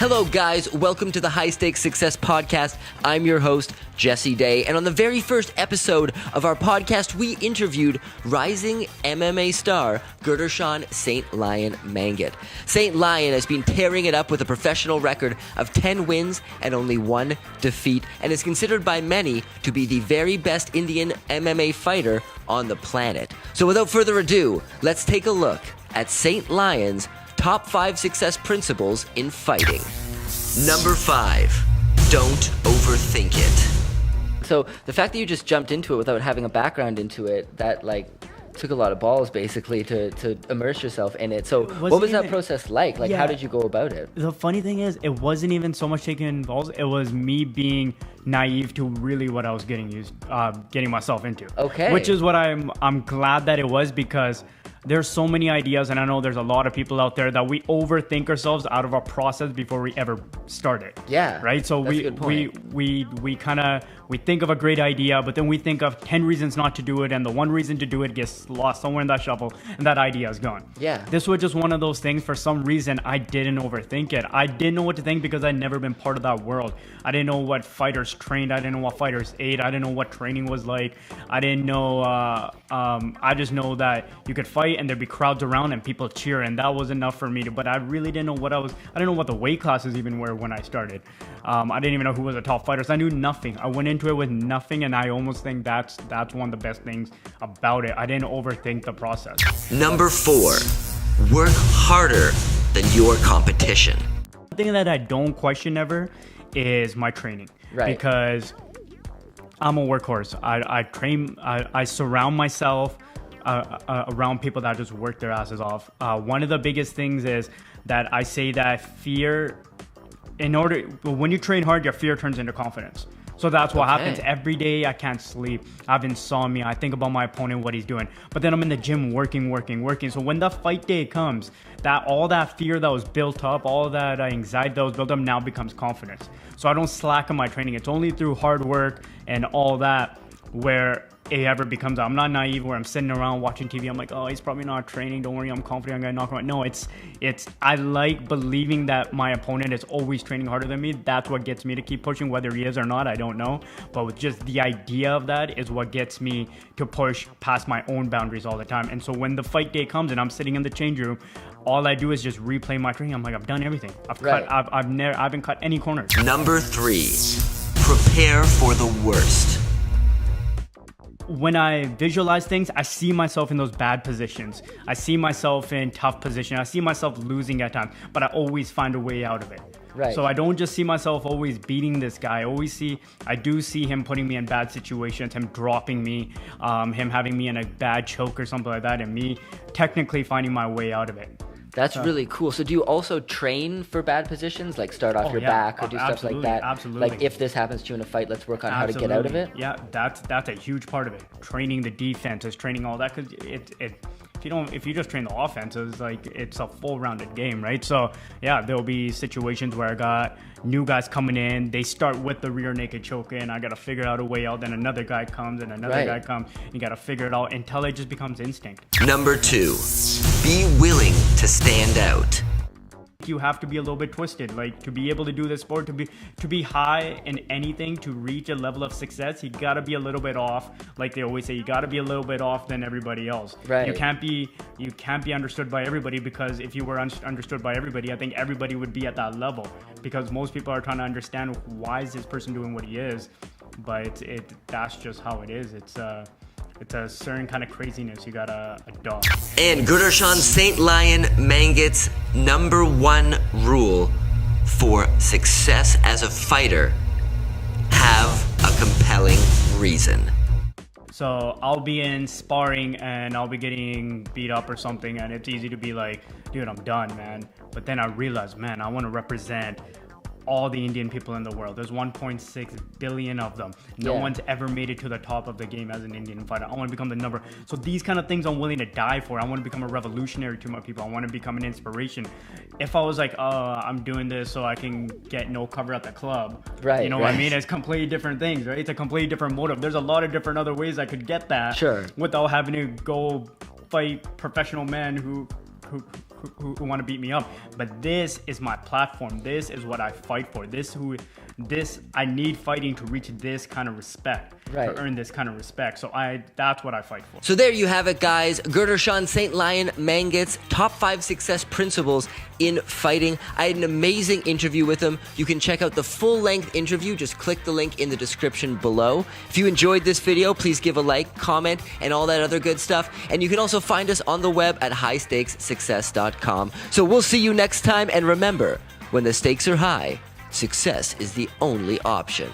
Hello, guys. Welcome to the High Stakes Success Podcast. I'm your host, Jesse Day. And on the very first episode of our podcast, we interviewed rising MMA star Gurdarshan St. Lion Mangat. St. Lion has been tearing it up with a professional record of 10 wins and only 1 defeat, and is considered by many to be the very best Indian MMA fighter on the planet. So without further ado, let's take a look at St. Lion's top 5 success principles in fighting. Number 5, don't overthink it. So the fact that you just jumped into it without having a background into it, that took a lot of balls basically to immerse yourself in it. So what was that process like? How did you go about it? The funny thing is, it wasn't even so much taking balls. It was me being naive to really what I was getting myself into. Okay. Which is what I'm glad that it was, because there's so many ideas, and I know there's a lot of people out there that we overthink ourselves out of our process before we ever start it. Yeah. Right? So that's a good point. we think of a great idea, but then we think of 10 reasons not to do it, and the one reason to do it gets lost somewhere in that shuffle, and that idea is gone. Yeah. This was just one of those things. For some reason, I didn't overthink it. I didn't know what to think because I'd never been part of that world. I didn't know what fighters trained. I didn't know what fighters ate. I didn't know what training was like. I didn't know. I just know that you could fight and there'd be crowds around and people cheer, and that was enough for me. But I really didn't know I didn't know what the weight classes even were when I started. I didn't even know who was the top fighters. I knew nothing. I went into it with nothing, and I almost think that's one of the best things about it. I didn't overthink the process. Number 4, work harder than your competition. The thing that I don't question ever is my training. Right. Because I'm a workhorse. I train. I surround myself around people that just work their asses off. One of the biggest things is that I say that fear, when you train hard, your fear turns into confidence. So that's what happens. Every day I can't sleep. I have insomnia. I think about my opponent, what he's doing. But then I'm in the gym working. So when the fight day comes, all that fear that was built up, all that anxiety that was built up now becomes confidence. So I don't slack in my training. It's only through hard work and all that where it ever becomes. I'm not naive where I'm sitting around watching TV. I'm like, oh, he's probably not training. Don't worry, I'm confident. I'm gonna knock him out. No, it's. I like believing that my opponent is always training harder than me. That's what gets me to keep pushing. Whether he is or not, I don't know. But with just the idea of that is what gets me to push past my own boundaries all the time. And so when the fight day comes and I'm sitting in the change room, all I do is just replay my training. I'm like, I've done everything. I haven't cut any corners. Number 3, prepare for the worst. When I visualize things, I see myself in those bad positions. I see myself in tough positions. I see myself losing at times, but I always find a way out of it. Right. So I don't just see myself always beating this guy. I do see him putting me in bad situations, him dropping me, him having me in a bad choke or something like that, and me technically finding my way out of it. That's really cool. So do you also train for bad positions, like start off your back or do stuff like that? Absolutely. Like if this happens to you in a fight, let's work on how to get out of it? Yeah, that's a huge part of it. Training the defenses, training all that, because if you just train the offenses, it's a full rounded game, right? So yeah, there'll be situations where I got new guys coming in, they start with the rear naked choke in, I gotta figure out a way out, then another guy comes and another guy comes, you gotta figure it out until it just becomes instinct. Number 2, be willing to stand out. You have to be a little bit twisted, to be able to do this sport, to be high in anything, to reach a level of success, you gotta be a little bit off. Like they always say, you gotta be a little bit off than everybody else. Right. You can't be understood by everybody, because if you were understood by everybody, I think everybody would be at that level, because most people are trying to understand why is this person doing what he is, but that's just how it is. It's a certain kind of craziness you gotta adopt. And Gurdarshan St. Lion Mangat's number 1 rule for success as a fighter: have a compelling reason. So I'll be in sparring and I'll be getting beat up or something, and it's easy to be like, dude, I'm done, man. But then I realize, man, I want to represent all the Indian people in the world. There's 1.6 billion of them. No one's ever made it to the top of the game as an Indian fighter. I want to become the number. So these kind of things I'm willing to die for. I want to become a revolutionary to my people. I want to become an inspiration. If I was like, I'm doing this so I can get no cover at the club. Right. You know what I mean? It's completely different things, right? It's a completely different motive. There's a lot of different other ways I could get that. Sure. Without having to go fight professional men who who want to beat me up. But this is my platform. This is what I fight for. I need fighting to reach this kind of respect, to earn this kind of respect. So that's what I fight for. So there you have it, guys. Gurdarshan St. Lion Mangat's top 5 success principles in fighting. I had an amazing interview with him. You can check out the full-length interview. Just click the link in the description below. If you enjoyed this video, please give a like, comment, and all that other good stuff. And you can also find us on the web at highstakessuccess.com. So we'll see you next time. And remember, when the stakes are high, success is the only option.